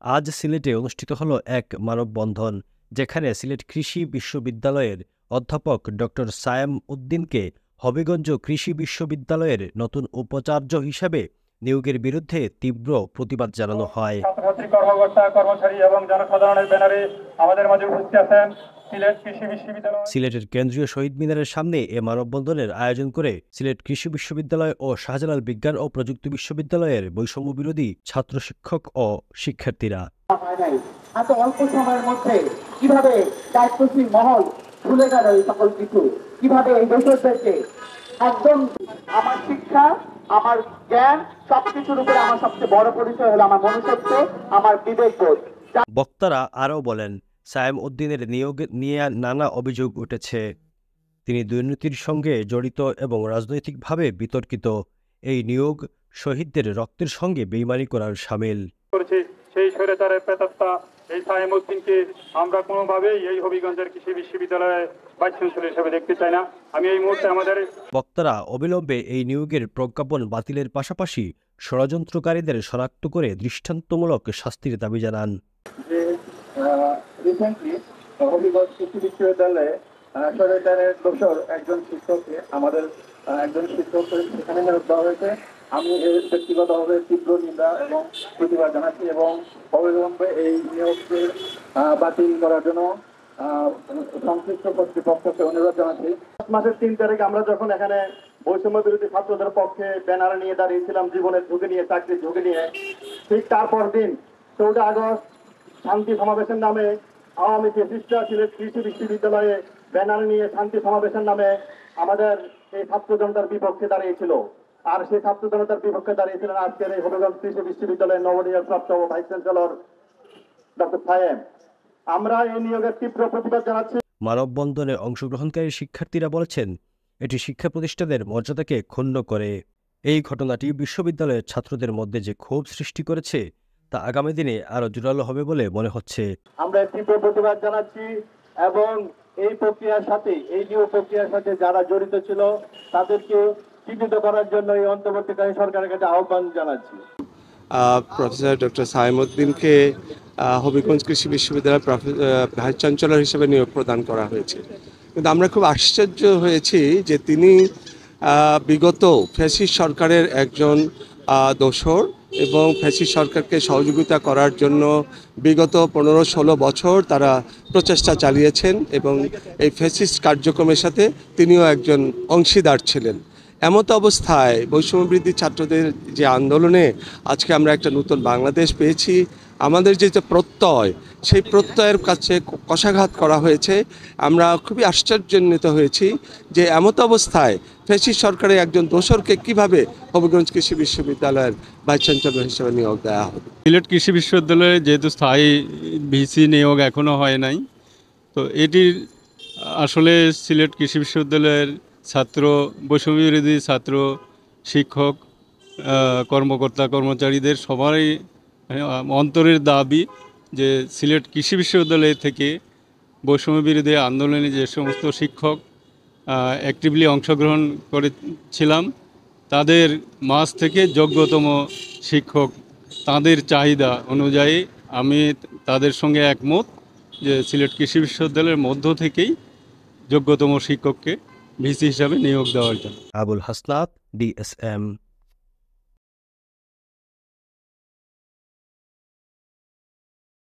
আজ সিলেটে অনুষ্ঠিত হলো এক মানববন্ধন, যেখানে সিলেট কৃষি বিশ্ববিদ্যালয়ের অধ্যাপক ডক্টর সায়েম উদ্দিনকে হবিগঞ্জ কৃষি বিশ্ববিদ্যালয়ের নতুন উপাচার্য হিসেবে নিয়োগের বিরুদ্ধে তীব্র প্রতিবাদ জানানো হয়। ছাত্রছাত্রী, কর্মকর্তা, কর্মচারী এবং জনসাধারণের ব্যানারে আমাদের মাঝে উপস্থিত আছেন সিলেট কৃষি বিশ্ববিদ্যালয়। সিলেটের কেন্দ্রীয় শহীদ মিনারের সামনে এ মানববন্ধনের আয়োজন করে সিলেট কৃষি বিশ্ববিদ্যালয় ও শাহজালাল বিজ্ঞান ও প্রযুক্তি বিশ্ববিদ্যালয়ের বৈষম্য বিরোধী ছাত্র শিক্ষক ও শিক্ষার্থীরা। এত অল্প সময়ের মধ্যে কিভাবে দায়িত্বশীল মহল ভুলে গেল এই সকল কিছু, কিভাবে এই দোষরদেরকে একদম আমার শিক্ষা, আমার জ্ঞান, সবকিছুর উপরে আমার সবচেয়ে বড় পরিচয় হলো আমার মনুষ্যত্ব, আমার বিবেকবোধ। বক্তারা আরও বলেন, সায়েম উদ্দিনের নিয়োগ নিয়ে নানা অভিযোগ উঠেছে। তিনি দুর্নীতির সঙ্গে জড়িত এবং রাজনৈতিকভাবে বিতর্কিত। এই নিয়োগ শহীদদের রক্তের সঙ্গে বেইমানি করার শামিল। সেই স্বৈরাচারের প্রেতাত্মা এই সায়েম উদ্দিনকে আমরা কোনোভাবেই এই হবিগঞ্জের কৃষি বিশ্ববিদ্যালয়ে ভাইস চ্যান্সেলর হিসেবে দেখতে চাই না। আমি এই মুহূর্তে আমাদের বক্তারা অবিলম্বে এই নিয়োগের প্রজ্ঞাপন বাতিলের পাশাপাশি ষড়যন্ত্রকারীদের শনাক্ত করে দৃষ্টান্তমূলক শাস্তির দাবি জানান। রিসেন্টলি হবিগঞ্জ কৃষি বিশ্ববিদ্যালয়ে স্বৈরাচারের দোষর একজন শিক্ষককে আমাদের একজন শিক্ষক সেখানে নিয়োগ দেওয়া হয়েছে। আমি এর ব্যক্তিগতভাবে তীব্র নিন্দা এবং প্রতিবাদ জানাচ্ছি এবং অবিলম্বে এই নিয়োগকে বাতিল করার জন্য সংশ্লিষ্ট কর্তৃপক্ষকে অনুরোধ জানাচ্ছি। মাসের 3 তারিখ আমরা যখন এখানে বৈষম্য বিরোধী ছাত্রদের পক্ষে ব্যানার নিয়ে দাঁড়িয়েছিলাম, জীবনের ঝুঁকি নিয়ে, চাকরির ঝুঁকি নিয়ে, ঠিক তারপর দিন 14 আগস্ট শান্তি সমাবেশের নামে আওয়ামী ফ্যাসিস্টরা সিলেট কৃষি বিশ্ববিদ্যালয়ে ব্যানার নিয়ে শান্তি সমাবেশের নামে আমাদের এই ছাত্র জনতার বিপক্ষে দাঁড়িয়েছিল। আর সেই ছাত্র জনতার বিপক্ষে দাঁড়িয়েছিলেন আজকের এই হবিগঞ্জ কৃষি বিশ্ববিদ্যালয়ের নবনিয়োগপ্রাপ্ত ভাইস চ্যান্সেলর ডক্টর সায়েম। আমরা এই নিয়োগের তীব্র প্রতিবাদ জানাচ্ছি। মানববন্ধনে অংশগ্রহণকারী শিক্ষার্থীরা বলেছেন, এটি শিক্ষা প্রতিষ্ঠানের মর্যাদাকে ক্ষুণ্ণ করে। এই ঘটনাটি বিশ্ববিদ্যালয়ের ছাত্রদের মধ্যে যে ক্ষোভ সৃষ্টি করেছে তা আগামী দিনে আরও জোরালো হবে বলে মনে হচ্ছে। আমরা তীব্র প্রতিবাদ জানাচ্ছি এবং এই প্রক্রিয়ার সাথে, এই নিয়োগ প্রক্রিয়ার সাথে যারা জড়িত ছিল তাদেরকে চিহ্নিত করার জন্য এই অন্তর্বর্তীকালীন সরকারের কাছে আহ্বান জানাচ্ছি। প্রফেসর ডক্টর সায়েম উদ্দিনকে হবিগঞ্জ কৃষি বিশ্ববিদ্যালয়ের ভাইস চ্যান্সেলর হিসেবে নিয়োগ প্রদান করা হয়েছে, কিন্তু আমরা খুব আশ্চর্য হয়েছি যে তিনি বিগত ফ্যাসিস্ট সরকারের একজন দোসর এবং ফ্যাসিস্ট সরকারকে সহযোগিতা করার জন্য বিগত 15-16 বছর তারা প্রচেষ্টা চালিয়েছেন এবং এই ফ্যাসিস্ট কার্যক্রমের সাথে তিনিও একজন অংশীদার ছিলেন। এমত অবস্থায় বৈষম্যবৃদ্ধি ছাত্রদের যে আন্দোলনে আজকে আমরা একটা নতুন বাংলাদেশ পেয়েছি, আমাদের যে প্রত্যয়, সেই প্রত্যয়ের কাছে কষাঘাত করা হয়েছে। আমরা খুবই আশ্চর্যান্বিত হয়েছি যে এমত অবস্থায় ফ্যাসিস্ট সরকারের একজন দোসরকে কিভাবে হবিগঞ্জ কৃষি বিশ্ববিদ্যালয়ের ভাইস চ্যান্সেলর হিসেবে নিয়োগ দেওয়া হবে। সিলেট কৃষি বিশ্ববিদ্যালয়ে যেহেতু স্থায়ী ভিসি নিয়োগ এখনও হয় নাই, তো এটির আসলে সিলেট কৃষি বিশ্ববিদ্যালয়ের ছাত্র, বৈষম্য বিরোধী ছাত্র, শিক্ষক, কর্মকর্তা, কর্মচারীদের সবারই অন্তরের দাবি যে সিলেট কৃষি বিশ্ববিদ্যালয় থেকে বৈষম্য বিরোধী আন্দোলনে যে সমস্ত শিক্ষক অ্যাক্টিভলি অংশগ্রহণ করেছিলাম, তাদের মাঝ থেকে যোগ্যতম শিক্ষক, তাদের চাহিদা অনুযায়ী আমি তাদের সঙ্গে একমত যে সিলেট কৃষি বিশ্ববিদ্যালয়ের মধ্য থেকেই যোগ্যতম শিক্ষককে ভিসি হিসাবে নিয়োগ দেওয়ার জন্য। আবুল হাসনাত, DSM।